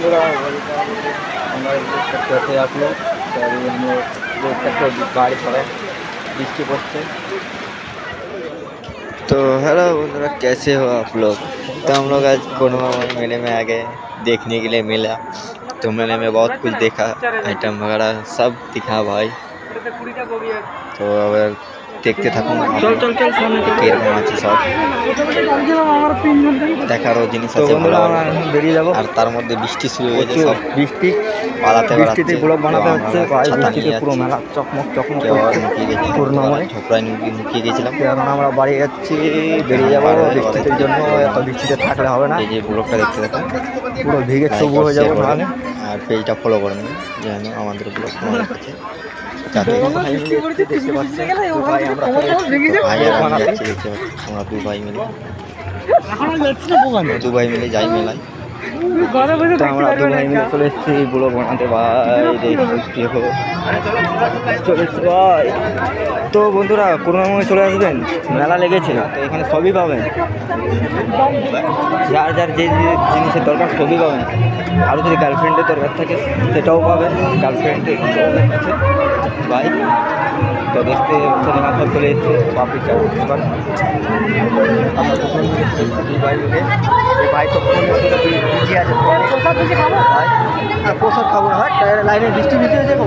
बंधुरा कैसे आप लोग? तो अभी हम लोग गाड़ी पड़ा बृष्टि पड़ছে। तो हेलो बंधुरा, कैसे हो आप लोग? तो हम लोग आज कोरमा मेले में आ गए देखने के लिए मेला। तो मेले में बहुत कुछ देखा, आइटम वगैरह सब दिखा भाई। तो अब देखते থাকুন কিরকম আছে সব দেখারও জিনিস আছে ভালো ভালো। বেরিয়ে যাবো আর তার মধ্যে বৃষ্টি শুরু হয়েছে, সব বৃষ্টি পালাতে বৃষ্টিতে বেড়াচ্ছে। ব্লগ বানাতে তো হচ্ছে। আমরা ছাতা বৃষ্টিতে নিয়ে পুরো যাচ্ছি, মেলা চকমক চকমক কেউ আবার করছে লুকিয়ে গেছি, পূর্ণময়। ঝোপড়ায় লুকিয়ে গেছিলাম। এখন আমরা বাড়ি যাচ্ছি, বেরিয়ে যাবো বৃষ্টির জন্য। এত বৃষ্টিতে থাকলে হবে না, এই যে ব্লগটা দেখতে থাকুন, পুরো ভিগে লাইক চুবু আর হয়ে শেয়ার যাবো করবেন নাহলে। আর পেজটা ফলো করে নেবেন যেন আমাদের ব্লগ তোমাদের কাছে যাতে। দেখতে পাচ্ছি তো ভাই, আমরা ভাই আর আমি যাচ্ছি, দেখতে পাচ্ছি আমরা দু ভাই মিলে যাই মেলায়। তো আমরা দু ভাই মিলে চলে এসেছি ব্লগ বানাতে। ভাই দেখতে চলে এসছি ভাই। তো বন্ধুরা করুণাময় চলে আসবেন, মেলা লেগেছে তো এখানে সবই পাবেন। যার যার যে যে জিনিসের দরকার সবই পাবেন। আরও যদি গার্লফ্রেন্ডের দরকার থাকে সেটাও পাবেন। গার্লফ্রেন্ড এখানে আছে ভাই। তো দেখতে সিনেমা সব চলে এসছে, পাপড়ি চাট দোকান। আমরা দুজন মিলে দুই ভাই মিলে, এই ভাই তো বিজি আছে ভাই। আর প্রসাদ খাবো না ভাই, লাইনে বৃষ্টি ভিজে যাবো।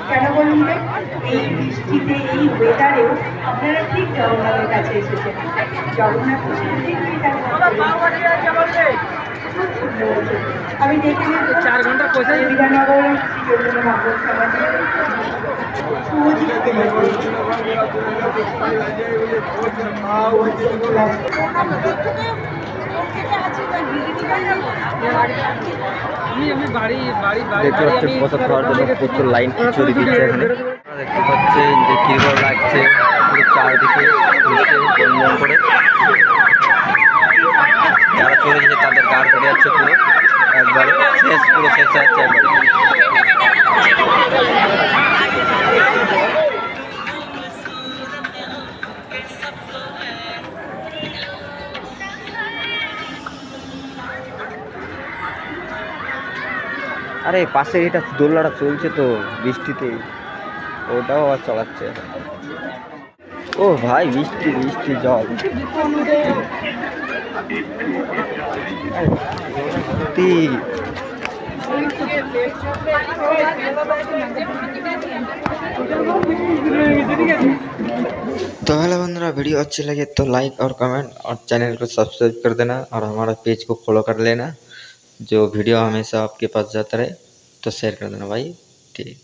কেন বলুন তো, এই বৃষ্টিতে এই ওয়েদারেও আপনারা ঠিক জগন্নাথের কাছে এসেছেন। জগন্নাথ আমি দেখি 4 ঘন্টা কোথায় বিধাননগর মঙ্গল সমাজে দেখতে পাচ্ছি প্রসাদ খাওয়ার জন্য প্রচুর লাইন খিচুড়ি দিচ্ছে এখানে। দেখতে পাচ্ছেন যে কীরকম লাগছে, পুরো চারদিকে বন্ধ করে যারা চলে গেছে তাদের গাড় ফেটে যাচ্ছে পুরো একবারে শেষ, পুরো শেষ হয়ে যাচ্ছে একবারে। আরে পাশে এটা দোলনাটা চলছে তো বৃষ্টিতে, ওটাও আবার চালাচ্ছে। ও ভাই বৃষ্টি বৃষ্টি জল সত্যি। तो हेलो बंधुरा, वीडियो अच्छी लगे तो लाइक और कमेंट और चैनल को सब्सक्राइब कर देना और हमारा पेज को फॉलो कर लेना। जो वीडियो हमेशा आपके पास जाता रहे तो शेयर कर देना भाई। ठीक।